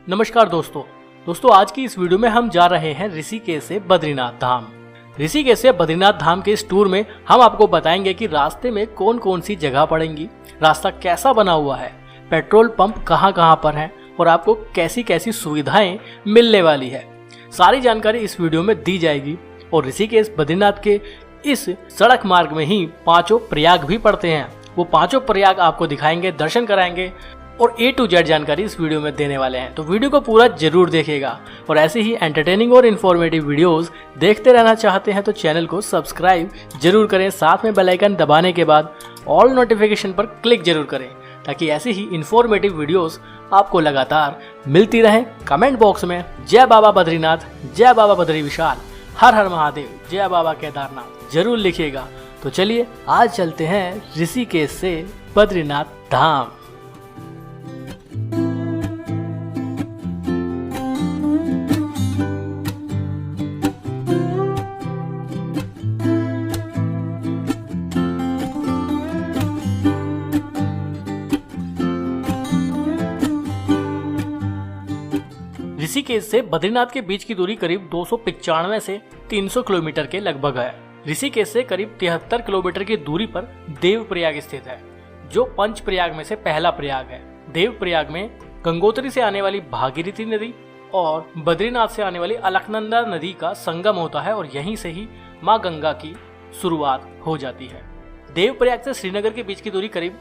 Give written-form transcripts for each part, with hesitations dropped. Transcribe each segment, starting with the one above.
नमस्कार दोस्तों आज की इस वीडियो में हम जा रहे हैं ऋषिकेश से बद्रीनाथ धाम। ऋषिकेश से बद्रीनाथ धाम के इस टूर में हम आपको बताएंगे कि रास्ते में कौन कौन सी जगह पड़ेंगी, रास्ता कैसा बना हुआ है, पेट्रोल पंप कहाँ कहाँ पर है और आपको कैसी कैसी सुविधाएं मिलने वाली है। सारी जानकारी इस वीडियो में दी जाएगी और ऋषिकेश बद्रीनाथ के इस सड़क मार्ग में ही पांचों प्रयाग भी पड़ते हैं। वो पांचों प्रयाग आपको दिखाएंगे, दर्शन कराएंगे और A to Z जानकारी इस वीडियो में देने वाले हैं। तो वीडियो को पूरा जरूर देखिएगा और ऐसे ही एंटरटेनिंग और इन्फॉर्मेटिव वीडियोस देखते रहना चाहते हैं तो चैनल को सब्सक्राइब जरूर करें, साथ में बेल आइकन दबाने के बाद ऑल नोटिफिकेशन पर क्लिक जरूर करें ताकि ऐसी ही इन्फॉर्मेटिव वीडियोस आपको लगातार मिलती रहें। कमेंट बॉक्स में जय बाबा बद्रीनाथ, जय बाबा बद्री विशाल, हर हर महादेव, जय बाबा केदारनाथ जरूर लिखिएगा। तो चलिए आज चलते हैं ऋषिकेश से बद्रीनाथ धाम। ऋषिकेश से बद्रीनाथ के बीच की दूरी करीब 295 से 300 किलोमीटर के लगभग है। ऋषिकेश से करीब 73 किलोमीटर की दूरी पर देवप्रयाग स्थित है, जो पंच प्रयाग में से पहला प्रयाग है। देवप्रयाग में गंगोत्री से आने वाली भागीरथी नदी और बद्रीनाथ से आने वाली अलकनंदा नदी का संगम होता है और यहीं से ही माँ गंगा की शुरुआत हो जाती है। देवप्रयाग से श्रीनगर के बीच की दूरी करीब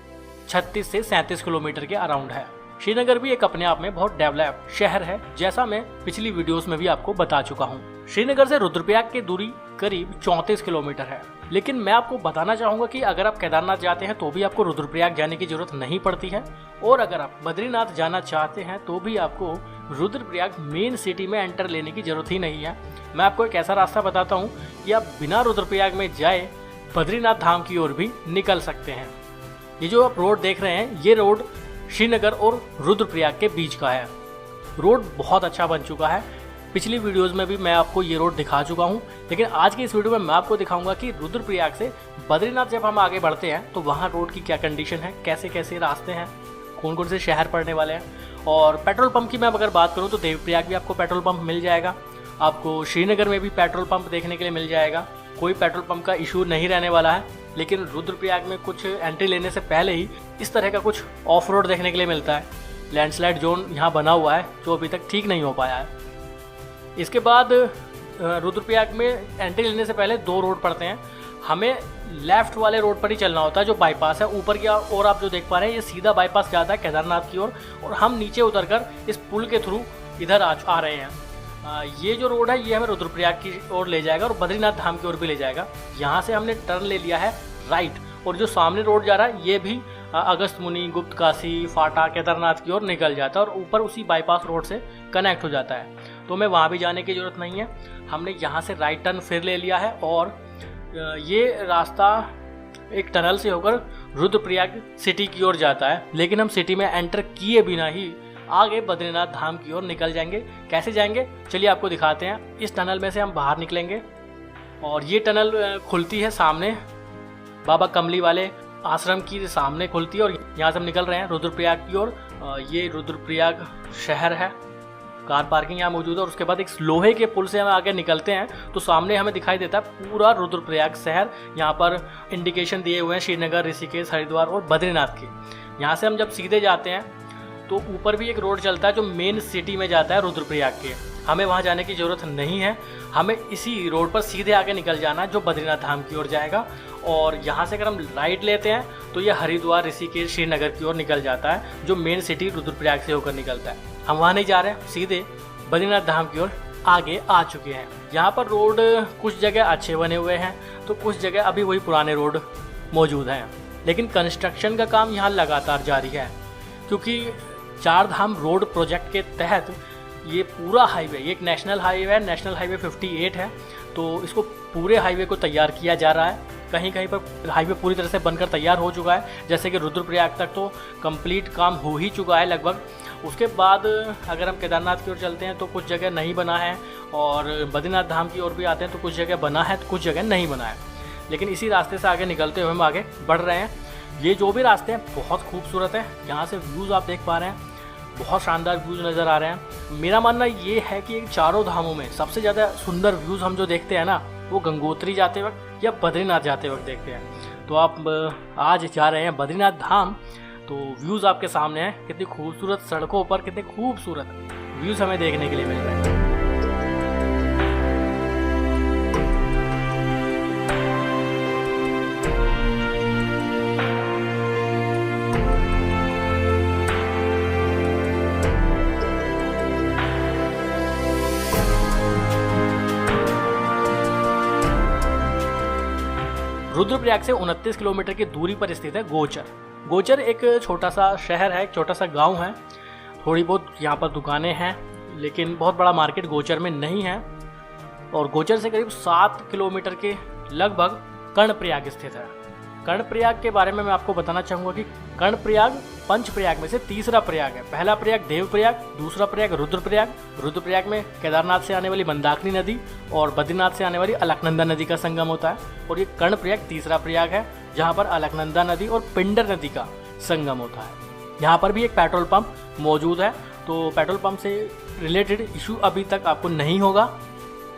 36 से 37 किलोमीटर के अराउंड है। श्रीनगर भी एक अपने आप में बहुत डेवलप्ड शहर है, जैसा मैं पिछली वीडियोस में भी आपको बता चुका हूँ। श्रीनगर से रुद्रप्रयाग की दूरी करीब 34 किलोमीटर है, लेकिन मैं आपको बताना चाहूंगा कि अगर आप केदारनाथ जाते हैं तो भी आपको रुद्रप्रयाग जाने की जरूरत नहीं पड़ती है और अगर आप बद्रीनाथ जाना चाहते हैं तो भी आपको रुद्रप्रयाग मेन सिटी में एंटर लेने की जरूरत ही नहीं है। मैं आपको एक ऐसा रास्ता बताता हूँ कि आप बिना रुद्रप्रयाग में जाए बद्रीनाथ धाम की ओर भी निकल सकते हैं। ये जो आप रोड देख रहे हैं, ये रोड श्रीनगर और रुद्रप्रयाग के बीच का है। रोड बहुत अच्छा बन चुका है, पिछली वीडियोस में भी मैं आपको ये रोड दिखा चुका हूँ, लेकिन आज की इस वीडियो में मैं आपको दिखाऊंगा कि रुद्रप्रयाग से बद्रीनाथ जब हम आगे बढ़ते हैं तो वहाँ रोड की क्या कंडीशन है, कैसे कैसे रास्ते हैं, कौन कौन से शहर पड़ने वाले हैं। और पेट्रोल पंप की मैं अगर बात करूँ तो देवप्रयाग भी आपको पेट्रोल पंप मिल जाएगा, आपको श्रीनगर में भी पेट्रोल पंप देखने के लिए मिल जाएगा, कोई पेट्रोल पंप का इशू नहीं रहने वाला है। लेकिन रुद्रप्रयाग में कुछ एंट्री लेने से पहले ही इस तरह का कुछ ऑफ रोड देखने के लिए मिलता है। लैंडस्लाइड जोन यहाँ बना हुआ है जो अभी तक ठीक नहीं हो पाया है। इसके बाद रुद्रप्रयाग में एंट्री लेने से पहले दो रोड पड़ते हैं। हमें लेफ्ट वाले रोड पर ही चलना होता है जो बाईपास है। ऊपर की ओर आप जो देख पा रहे हैं ये सीधा बाईपास जाता है केदारनाथ की ओर और हम नीचे उतरकर इस पुल के थ्रू इधर आ रहे हैं। ये जो रोड है ये हमें रुद्रप्रयाग की ओर ले जाएगा और बद्रीनाथ धाम की ओर भी ले जाएगा। यहाँ से हमने टर्न ले लिया है राइट और जो सामने रोड जा रहा है ये भी अगस्त मुनि, गुप्त काशी, फाटा, केदारनाथ की ओर निकल जाता है और ऊपर उसी बाईपास रोड से कनेक्ट हो जाता है। तो हमें वहाँ भी जाने की ज़रूरत नहीं है। हमने यहाँ से राइट टर्न फिर ले लिया है और ये रास्ता एक टनल से होकर रुद्रप्रयाग सिटी की ओर जाता है, लेकिन हम सिटी में एंटर किए बिना ही आगे बद्रीनाथ धाम की ओर निकल जाएंगे। कैसे जाएंगे चलिए आपको दिखाते हैं। इस टनल में से हम बाहर निकलेंगे और ये टनल खुलती है सामने बाबा कमली वाले आश्रम की सामने खुलती है और यहाँ से हम निकल रहे हैं रुद्रप्रयाग की ओर। ये रुद्रप्रयाग शहर है, कार पार्किंग यहाँ मौजूद है और उसके बाद एक लोहे के पुल से हम आगे निकलते हैं तो सामने हमें दिखाई देता है पूरा रुद्रप्रयाग शहर। यहाँ पर इंडिकेशन दिए हुए हैं श्रीनगर, ऋषिकेश, हरिद्वार और बद्रीनाथ के। यहाँ से हम जब सीधे जाते हैं तो ऊपर भी एक रोड चलता है जो मेन सिटी में जाता है रुद्रप्रयाग के। हमें वहाँ जाने की ज़रूरत नहीं है, हमें इसी रोड पर सीधे आगे निकल जाना है जो बद्रीनाथ धाम की ओर जाएगा। और यहाँ से अगर हम राइट लेते हैं तो ये हरिद्वार, ऋषिकेश, श्रीनगर की ओर निकल जाता है जो मेन सिटी रुद्रप्रयाग से होकर निकलता है। हम वहाँ नहीं जा रहे हैं, सीधे बद्रीनाथ धाम की ओर आगे आ चुके हैं। यहाँ पर रोड कुछ जगह अच्छे बने हुए हैं तो कुछ जगह अभी वही पुराने रोड मौजूद हैं, लेकिन कंस्ट्रक्शन का काम यहाँ लगातार जारी है क्योंकि चार धाम रोड प्रोजेक्ट के तहत ये पूरा हाईवे, ये एक नेशनल हाईवे है, नेशनल हाईवे 58 है, तो इसको पूरे हाईवे को तैयार किया जा रहा है। कहीं कहीं पर हाईवे पूरी तरह से बनकर तैयार हो चुका है, जैसे कि रुद्रप्रयाग तक तो कंप्लीट काम हो ही चुका है लगभग। उसके बाद अगर हम केदारनाथ की ओर चलते हैं तो कुछ जगह नहीं बना है और बद्रीनाथ धाम की ओर भी आते हैं तो कुछ जगह बना है तो कुछ जगह नहीं बना है। लेकिन इसी रास्ते से आगे निकलते हुए हम आगे बढ़ रहे हैं। ये जो भी रास्ते हैं बहुत खूबसूरत है। यहाँ से व्यूज़ आप देख पा रहे हैं, बहुत शानदार व्यूज़ नज़र आ रहे हैं। मेरा मानना ये है कि इन चारों धामों में सबसे ज़्यादा सुंदर व्यूज़ हम जो देखते हैं ना, वो गंगोत्री जाते वक्त या बद्रीनाथ जाते वक्त देखते हैं। तो आप आज जा रहे हैं बद्रीनाथ धाम, तो व्यूज़ आपके सामने हैं। कितनी खूबसूरत सड़कों पर कितने खूबसूरत व्यूज़ हमें देखने के लिए मिल रहे हैं। रुद्रप्रयाग से 29 किलोमीटर की दूरी पर स्थित है गोचर। गोचर एक छोटा सा शहर है, एक छोटा सा गांव है। थोड़ी बहुत यहाँ पर दुकानें हैं, लेकिन बहुत बड़ा मार्केट गोचर में नहीं है। और गोचर से करीब 7 किलोमीटर के लगभग कर्णप्रयाग स्थित है। कर्णप्रयाग के बारे में मैं आपको बताना चाहूँगा कि कर्णप्रयाग पंच प्रयाग में से तीसरा प्रयाग है। पहला प्रयाग देवप्रयाग, दूसरा प्रयाग रुद्रप्रयाग। रुद्रप्रयाग में केदारनाथ से आने वाली मंदाकिनी नदी और बद्रीनाथ से आने वाली अलकनंदा नदी का संगम होता है। और ये कर्णप्रयाग तीसरा प्रयाग है, जहाँ पर अलकनंदा नदी और पिंडर नदी का संगम होता है। यहाँ पर भी एक पेट्रोल पंप मौजूद है, तो पेट्रोल पंप से रिलेटेड इशू अभी तक आपको नहीं होगा।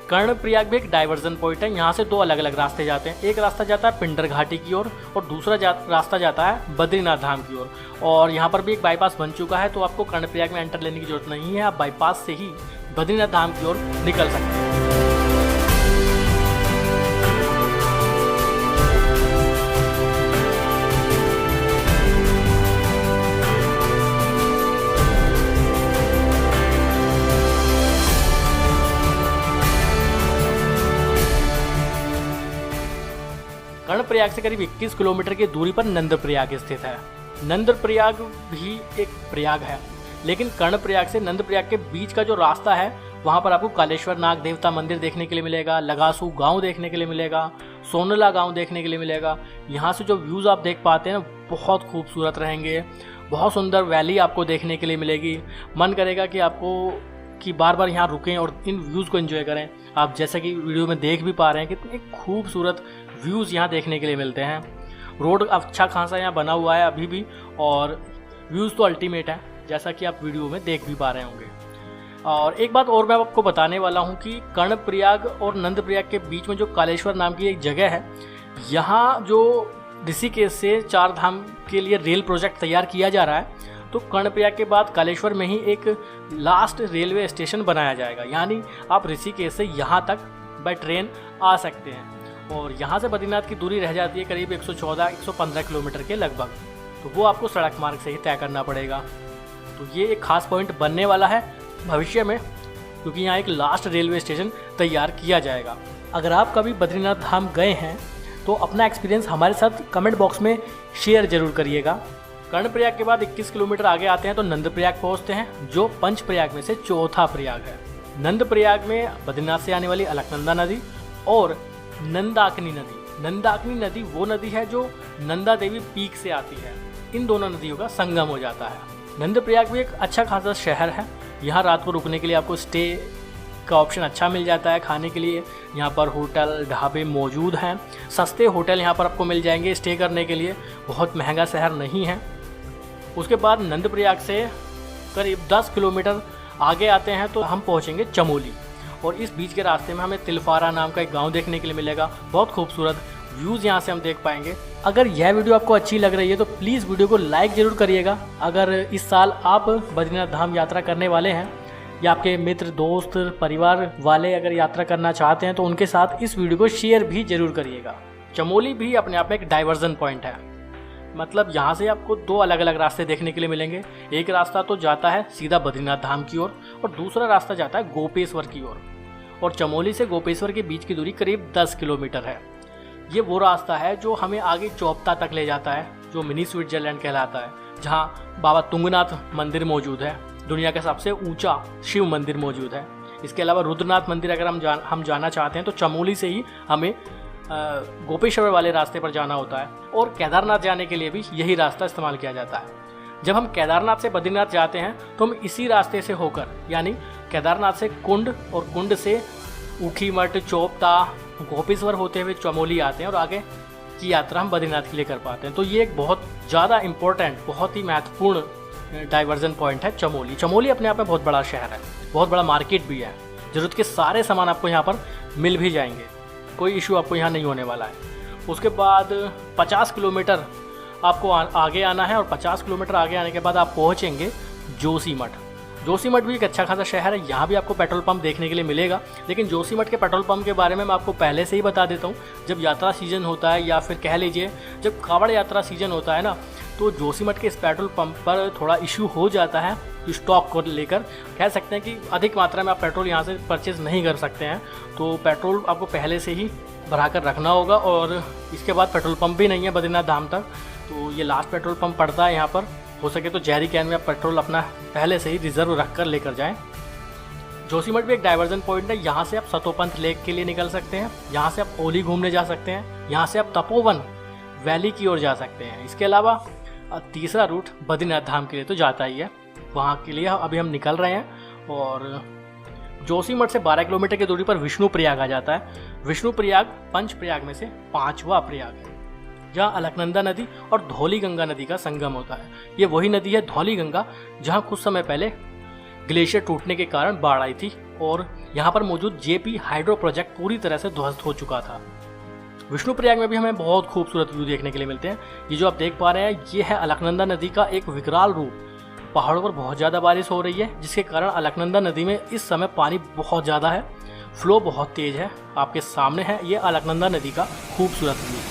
कर्णप्रयाग भी एक डाइवर्जन पॉइंट है। यहाँ से दो अलग अलग रास्ते जाते हैं। एक रास्ता जाता है पिंडर घाटी की ओर और दूसरा रास्ता जाता है बद्रीनाथ धाम की ओर। और यहाँ पर भी एक बाईपास बन चुका है, तो आपको कर्णप्रयाग में एंटर लेने की जरूरत नहीं है। आप बाईपास से ही बद्रीनाथ धाम की ओर निकल सकते हैं। कर्णप्रयाग से करीब 21 किलोमीटर की दूरी पर नंदप्रयाग स्थित है। नंदप्रयाग भी एक प्रयाग है, लेकिन कर्णप्रयाग से नंदप्रयाग के बीच का जो रास्ता है, वहाँ पर आपको कालेश्वर नाग देवता मंदिर देखने के लिए मिलेगा, लगासू गांव देखने के लिए मिलेगा, सोनला गांव देखने के लिए मिलेगा। यहाँ से जो व्यूज़ आप देख पाते हैं ना, बहुत खूबसूरत रहेंगे। बहुत सुंदर वैली आपको देखने के लिए मिलेगी। मन करेगा कि आपको बार बार यहाँ रुकें और इन व्यूज़ को एंजॉय करें। आप जैसा कि वीडियो में देख भी पा रहे हैं, कितने खूबसूरत व्यूज़ यहाँ देखने के लिए मिलते हैं। रोड अच्छा खासा यहाँ बना हुआ है अभी भी, और व्यूज़ तो अल्टीमेट है, जैसा कि आप वीडियो में देख भी पा रहे होंगे। और एक बात और मैं आपको बताने वाला हूँ कि कर्णप्रयाग और नंदप्रयाग के बीच में जो कालेश्वर नाम की एक जगह है, यहाँ जो ऋषिकेश से 4 धाम के लिए रेल प्रोजेक्ट तैयार किया जा रहा है, तो कर्णप्रयाग के बाद कालेश्वर में ही एक लास्ट रेलवे स्टेशन बनाया जाएगा। यानी आप ऋषिकेश से यहाँ तक बाय ट्रेन आ सकते हैं। और यहाँ से बद्रीनाथ की दूरी रह जाती है करीब 114-115 किलोमीटर के लगभग, तो वो आपको सड़क मार्ग से ही तय करना पड़ेगा। तो ये एक खास पॉइंट बनने वाला है भविष्य में, क्योंकि यहाँ एक लास्ट रेलवे स्टेशन तैयार किया जाएगा। अगर आप कभी बद्रीनाथ धाम गए हैं तो अपना एक्सपीरियंस हमारे साथ कमेंट बॉक्स में शेयर जरूर करिएगा। कर्णप्रयाग के बाद 21 किलोमीटर आगे आते हैं तो नंदप्रयाग पहुँचते हैं, जो पंच प्रयाग में से चौथा प्रयाग है। नंदप्रयाग में बद्रीनाथ से आने वाली अलकनंदा नदी और नंदाकिनी नदी। नंदाकिनी नदी वो नदी है जो नंदा देवी पीक से आती है। इन दोनों नदियों का संगम हो जाता है। नंदप्रयाग भी एक अच्छा खासा शहर है। यहाँ रात को रुकने के लिए आपको स्टे का ऑप्शन अच्छा मिल जाता है। खाने के लिए यहाँ पर होटल ढाबे मौजूद हैं। सस्ते होटल यहाँ पर आपको मिल जाएंगे स्टे करने के लिए। बहुत महंगा शहर नहीं है। उसके बाद नंदप्रयाग से करीब 10 किलोमीटर आगे आते हैं तो हम पहुँचेंगे चमोली, और इस बीच के रास्ते में हमें तिलफारा नाम का एक गांव देखने के लिए मिलेगा। बहुत खूबसूरत व्यूज़ यहाँ से हम देख पाएंगे। अगर यह वीडियो आपको अच्छी लग रही है तो प्लीज़ वीडियो को लाइक ज़रूर करिएगा। अगर इस साल आप बद्रीनाथ धाम यात्रा करने वाले हैं या आपके मित्र दोस्त परिवार वाले अगर यात्रा करना चाहते हैं तो उनके साथ इस वीडियो को शेयर भी ज़रूर करिएगा। चमोली भी अपने आप में एक डाइवर्जन पॉइंट है। मतलब यहाँ से आपको 2 अलग अलग रास्ते देखने के लिए मिलेंगे। एक रास्ता तो जाता है सीधा बद्रीनाथ धाम की ओर और दूसरा रास्ता जाता है गोपेश्वर की ओर। और चमोली से गोपेश्वर के बीच की दूरी करीब 10 किलोमीटर है। ये वो रास्ता है जो हमें आगे चौपता तक ले जाता है, जो मिनी स्विट्जरलैंड कहलाता है, जहाँ बाबा तुंगनाथ मंदिर मौजूद है। दुनिया का सबसे ऊंचा शिव मंदिर मौजूद है। इसके अलावा रुद्रनाथ मंदिर अगर हम जाना चाहते हैं तो चमोली से ही हमें गोपेश्वर वाले रास्ते पर जाना होता है। और केदारनाथ जाने के लिए भी यही रास्ता इस्तेमाल किया जाता है। जब हम केदारनाथ से बद्रीनाथ जाते हैं तो हम इसी रास्ते से होकर, यानी केदारनाथ से कुंड और कुंड से ऊखीमठ, चौपता, गोपेश्वर होते हुए चमोली आते हैं और आगे की यात्रा हम बद्रीनाथ के लिए कर पाते हैं। तो ये एक बहुत ज़्यादा इम्पोर्टेंट, बहुत ही महत्वपूर्ण डाइवर्जन पॉइंट है चमोली। चमोली अपने आप में बहुत बड़ा शहर है, बहुत बड़ा मार्केट भी है, ज़रूरत के सारे सामान आपको यहाँ पर मिल भी जाएंगे, कोई इशू आपको यहाँ नहीं होने वाला है। उसके बाद 50 किलोमीटर आपको आगे आना है और 50 किलोमीटर आगे आने के बाद आप पहुँचेंगे जोशीमठ। जोशीमठ भी एक अच्छा खासा शहर है, यहाँ भी आपको पेट्रोल पंप देखने के लिए मिलेगा। लेकिन जोशीमठ के पेट्रोल पंप के बारे में मैं आपको पहले से ही बता देता हूँ, जब यात्रा सीजन होता है या फिर कह लीजिए जब कावड़ यात्रा सीजन होता है ना, तो जोशीमठ के इस पेट्रोल पंप पर थोड़ा इशू हो जाता है स्टॉक को लेकर। कह सकते हैं कि अधिक मात्रा में आप पेट्रोल यहाँ से परचेज़ नहीं कर सकते हैं, तो पेट्रोल आपको पहले से ही भरा कर रखना होगा। और इसके बाद पेट्रोल पंप भी नहीं है बद्रीनाथ धाम तक, तो ये लास्ट पेट्रोल पंप पड़ता है यहाँ पर। हो सके तो जहरी कैन में आप पेट्रोल अपना पहले से ही रिजर्व रख कर लेकर जाएँ। जोशीमठ भी एक डाइवर्जन पॉइंट है, यहाँ से आप सतोपंथ लेक के लिए निकल सकते हैं, यहाँ से आप ओली घूमने जा सकते हैं, यहाँ से आप तपोवन वैली की ओर जा सकते हैं। इसके अलावा तीसरा रूट बद्रीनाथ धाम के लिए तो जाता ही है, वहाँ के लिए अभी हम निकल रहे हैं। और जोशीमठ से 12 किलोमीटर की दूरी पर विष्णु प्रयाग आ जाता है। विष्णु प्रयाग पंच प्रयाग में से 5वां प्रयाग है, जहाँ अलकनंदा नदी और धौली गंगा नदी का संगम होता है। ये वही नदी है धौली गंगा जहाँ कुछ समय पहले ग्लेशियर टूटने के कारण बाढ़ आई थी और यहाँ पर मौजूद जेपी हाइड्रो प्रोजेक्ट पूरी तरह से ध्वस्त हो चुका था। विष्णु प्रयाग में भी हमें बहुत खूबसूरत व्यू देखने के लिए मिलते हैं। ये जो आप देख पा रहे हैं ये है अलकनंदा नदी का एक विकराल रूप। पहाड़ों पर बहुत ज़्यादा बारिश हो रही है, जिसके कारण अलकनंदा नदी में इस समय पानी बहुत ज़्यादा है, फ्लो बहुत तेज है। आपके सामने है ये अलकनंदा नदी का खूबसूरत व्यू।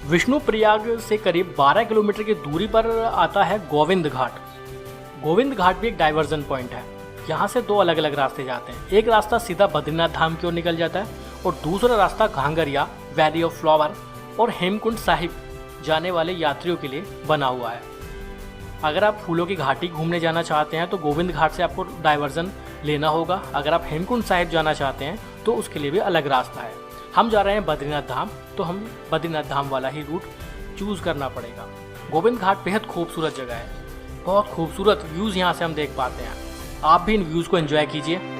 विष्णु प्रयाग से करीब 12 किलोमीटर की दूरी पर आता है गोविंद घाट। गोविंद घाट भी एक डाइवर्जन पॉइंट है, यहाँ से दो अलग अलग रास्ते जाते हैं। एक रास्ता सीधा बद्रीनाथ धाम की ओर निकल जाता है और दूसरा रास्ता घांगरिया, वैली ऑफ फ्लावर और हेमकुंड साहिब जाने वाले यात्रियों के लिए बना हुआ है। अगर आप फूलों की घाटी घूमने जाना चाहते हैं तो गोविंद घाट से आपको डाइवर्जन लेना होगा। अगर आप हेमकुंड साहिब जाना चाहते हैं तो उसके लिए भी अलग रास्ता है। हम जा रहे हैं बद्रीनाथ धाम, तो हम बद्रीनाथ धाम वाला ही रूट चूज़ करना पड़ेगा। गोविंद घाट बेहद खूबसूरत जगह है, बहुत खूबसूरत व्यूज़ यहाँ से हम देख पाते हैं। आप भी इन व्यूज़ को एंजॉय कीजिए।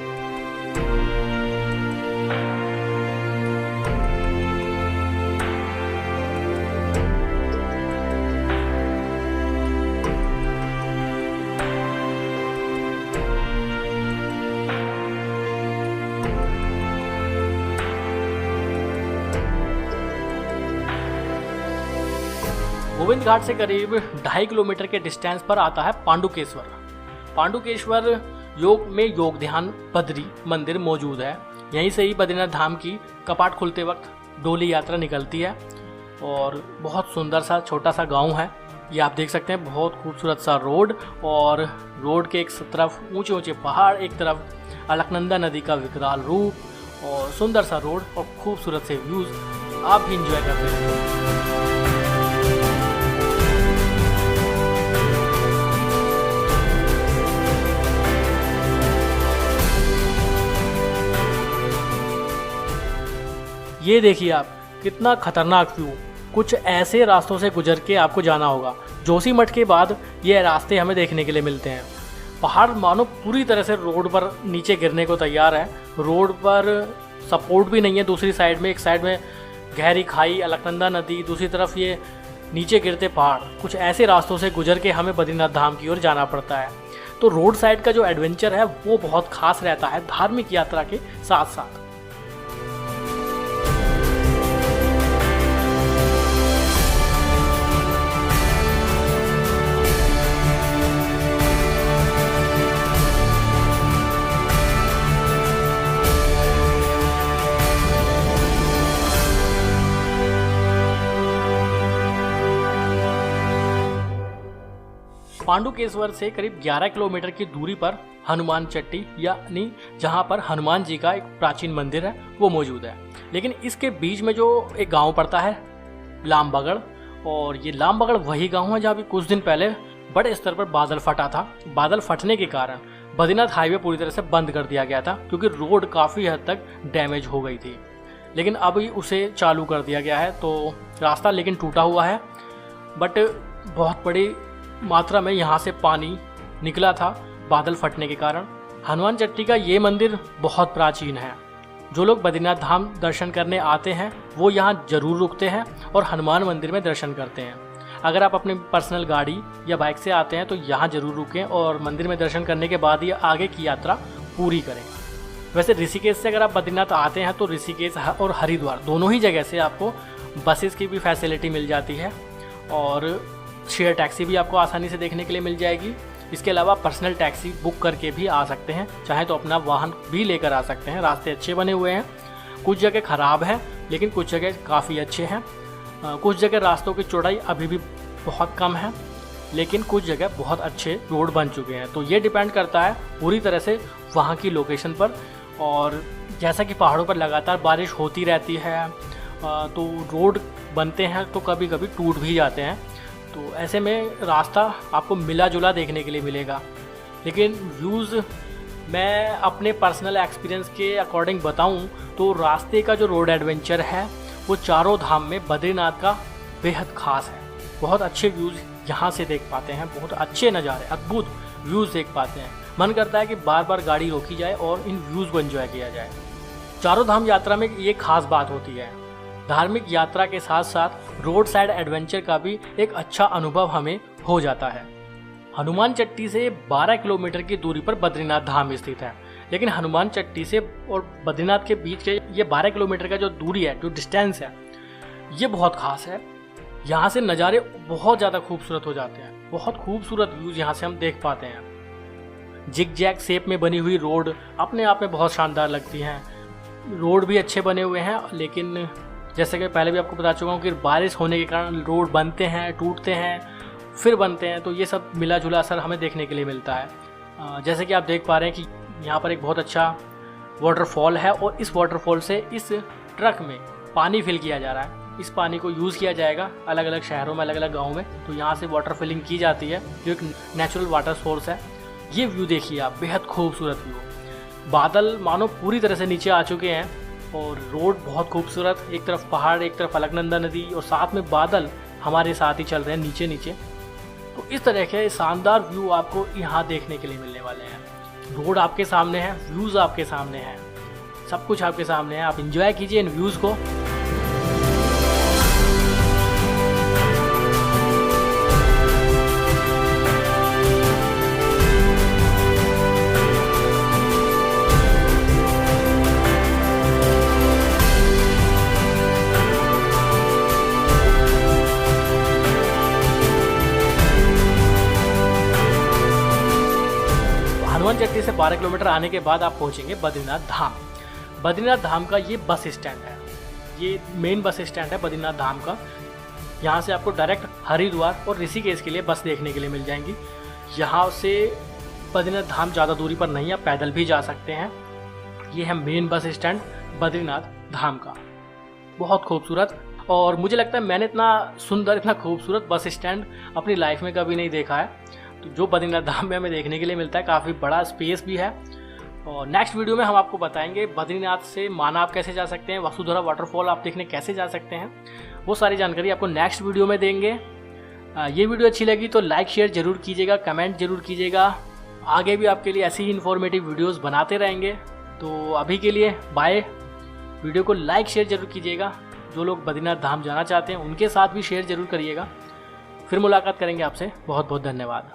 गोविंद घाट से करीब 2.5 किलोमीटर के डिस्टेंस पर आता है पांडुकेश्वर। पांडुकेश्वर योग में योग ध्यान बद्री मंदिर मौजूद है। यहीं से ही बद्रीनाथ धाम की कपाट खुलते वक्त डोली यात्रा निकलती है और बहुत सुंदर सा छोटा सा गांव है। ये आप देख सकते हैं, बहुत खूबसूरत सा रोड और रोड के एक तरफ ऊंचे ऊंचे पहाड़, एक तरफ अलकनंदा नदी का विकराल रूप और सुंदर सा रोड और खूबसूरत से व्यूज़ आप भी इंजॉय कर सकते हैं। ये देखिए आप, कितना खतरनाक व्यू। कुछ ऐसे रास्तों से गुजर के आपको जाना होगा। जोशीमठ के बाद ये रास्ते हमें देखने के लिए मिलते हैं। पहाड़ मानो पूरी तरह से रोड पर नीचे गिरने को तैयार है। रोड पर सपोर्ट भी नहीं है। दूसरी साइड में, एक साइड में गहरी खाई, अलकनंदा नदी, दूसरी तरफ ये नीचे गिरते पहाड़। कुछ ऐसे रास्तों से गुजर के हमें बद्रीनाथ धाम की ओर जाना पड़ता है। तो रोड साइड का जो एडवेंचर है वो बहुत खास रहता है धार्मिक यात्रा के साथ साथ। पांडुकेश्वर से करीब 11 किलोमीटर की दूरी पर हनुमान चट्टी यानी जहां पर हनुमान जी का एक प्राचीन मंदिर है वो मौजूद है। लेकिन इसके बीच में जो एक गांव पड़ता है लामबगड़, और ये लामबगड़ वही गांव है जहां भी कुछ दिन पहले बड़े स्तर पर बादल फटा था। बादल फटने के कारण बद्रीनाथ हाईवे पूरी तरह से बंद कर दिया गया था क्योंकि रोड काफ़ी हद तक डैमेज हो गई थी। लेकिन अभी उसे चालू कर दिया गया है। तो रास्ता लेकिन टूटा हुआ है, बट बहुत बड़ी मात्रा में यहाँ से पानी निकला था बादल फटने के कारण। हनुमान चट्टी का ये मंदिर बहुत प्राचीन है। जो लोग बद्रीनाथ धाम दर्शन करने आते हैं वो यहाँ जरूर रुकते हैं और हनुमान मंदिर में दर्शन करते हैं। अगर आप अपनी पर्सनल गाड़ी या बाइक से आते हैं तो यहाँ जरूर रुकें और मंदिर में दर्शन करने के बाद ही आगे की यात्रा पूरी करें। वैसे ऋषिकेश से अगर आप बद्रीनाथ आते हैं तो ऋषिकेश और हरिद्वार दोनों ही जगह से आपको बसेस की भी फैसिलिटी मिल जाती है और शेयर टैक्सी भी आपको आसानी से देखने के लिए मिल जाएगी। इसके अलावा पर्सनल टैक्सी बुक करके भी आ सकते हैं, चाहे तो अपना वाहन भी लेकर आ सकते हैं। रास्ते अच्छे बने हुए हैं, कुछ जगह ख़राब है लेकिन कुछ जगह काफ़ी अच्छे हैं। कुछ जगह रास्तों की चौड़ाई अभी भी बहुत कम है, लेकिन कुछ जगह बहुत अच्छे रोड बन चुके हैं। तो ये डिपेंड करता है पूरी तरह से वहाँ की लोकेशन पर। और जैसा कि पहाड़ों पर लगातार बारिश होती रहती है तो रोड बनते हैं तो कभी कभी टूट भी जाते हैं, तो ऐसे में रास्ता आपको मिला जुला देखने के लिए मिलेगा। लेकिन व्यूज़ मैं अपने पर्सनल एक्सपीरियंस के अकॉर्डिंग बताऊं तो रास्ते का जो रोड एडवेंचर है वो चारों धाम में बद्रीनाथ का बेहद खास है। बहुत अच्छे व्यूज़ यहाँ से देख पाते हैं, बहुत अच्छे नज़ारे, अद्भुत व्यूज़ देख पाते हैं। मन करता है कि बार बार गाड़ी रोकी जाए और इन व्यूज़ को एंजॉय किया जाए। चारों धाम यात्रा में ये खास बात होती है, धार्मिक यात्रा के साथ साथ रोड साइड एडवेंचर का भी एक अच्छा अनुभव हमें हो जाता है। हनुमान चट्टी से 12 किलोमीटर की दूरी पर बद्रीनाथ धाम स्थित है, लेकिन हनुमान चट्टी से और बद्रीनाथ के बीच के ये 12 किलोमीटर का जो दूरी है, जो डिस्टेंस है, ये बहुत खास है। यहाँ से नज़ारे बहुत ज़्यादा खूबसूरत हो जाते हैं, बहुत खूबसूरत व्यूज़ यहाँ से हम देख पाते हैं। जिग जैग शेप में बनी हुई रोड अपने आप में बहुत शानदार लगती हैं। रोड भी अच्छे बने हुए हैं, लेकिन जैसे कि पहले भी आपको बता चुका हूँ कि बारिश होने के कारण रोड बनते हैं, टूटते हैं, फिर बनते हैं, तो ये सब मिला जुला असर हमें देखने के लिए मिलता है। जैसे कि आप देख पा रहे हैं कि यहाँ पर एक बहुत अच्छा वाटरफॉल है और इस वाटरफॉल से इस ट्रक में पानी फिल किया जा रहा है। इस पानी को यूज़ किया जाएगा अलग अलग शहरों में, अलग अलग गाँव में, तो यहाँ से वाटर फिलिंग की जाती है, जो एक नेचुरल वाटर सोर्स है। ये व्यू देखिए आप, बेहद खूबसूरत व्यू। बादल मानो पूरी तरह से नीचे आ चुके हैं और रोड बहुत खूबसूरत, एक तरफ पहाड़, एक तरफ अलकनंदा नदी और साथ में बादल हमारे साथ ही चल रहे हैं नीचे नीचे। तो इस तरह के शानदार व्यू आपको यहाँ देखने के लिए मिलने वाले हैं। रोड आपके सामने है, व्यूज़ आपके सामने हैं, सब कुछ आपके सामने है। आप इंजॉय कीजिए इन व्यूज़ को। हनुमान चट्टी से 12 किलोमीटर आने के बाद आप पहुंचेंगे बद्रीनाथ धाम। बद्रीनाथ धाम का ये बस स्टैंड है, ये मेन बस स्टैंड है बद्रीनाथ धाम का। यहाँ से आपको डायरेक्ट हरिद्वार और ऋषिकेश के लिए बस देखने के लिए मिल जाएंगी। यहाँ से बद्रीनाथ धाम ज़्यादा दूरी पर नहीं, आप पैदल भी जा सकते हैं। ये है मेन बस स्टैंड बद्रीनाथ धाम का, बहुत खूबसूरत। और मुझे लगता है मैंने इतना सुंदर, इतना खूबसूरत बस स्टैंड अपनी लाइफ में कभी नहीं देखा है। तो जो बद्रीनाथ धाम में हमें देखने के लिए मिलता है, काफ़ी बड़ा स्पेस भी है। और नेक्स्ट वीडियो में हम आपको बताएंगे बद्रीनाथ से माना आप कैसे जा सकते हैं, वसुधरा वाटरफॉल आप देखने कैसे जा सकते हैं, वो सारी जानकारी आपको नेक्स्ट वीडियो में देंगे। ये वीडियो अच्छी लगी तो लाइक शेयर जरूर कीजिएगा, कमेंट जरूर कीजिएगा। आगे भी आपके लिए ऐसी ही इन्फॉर्मेटिव वीडियोज़ बनाते रहेंगे। तो अभी के लिए बाय। वीडियो को लाइक शेयर जरूर कीजिएगा। जो लोग बद्रीनाथ धाम जाना चाहते हैं उनके साथ भी शेयर जरूर करिएगा। फिर मुलाकात करेंगे आपसे। बहुत बहुत धन्यवाद।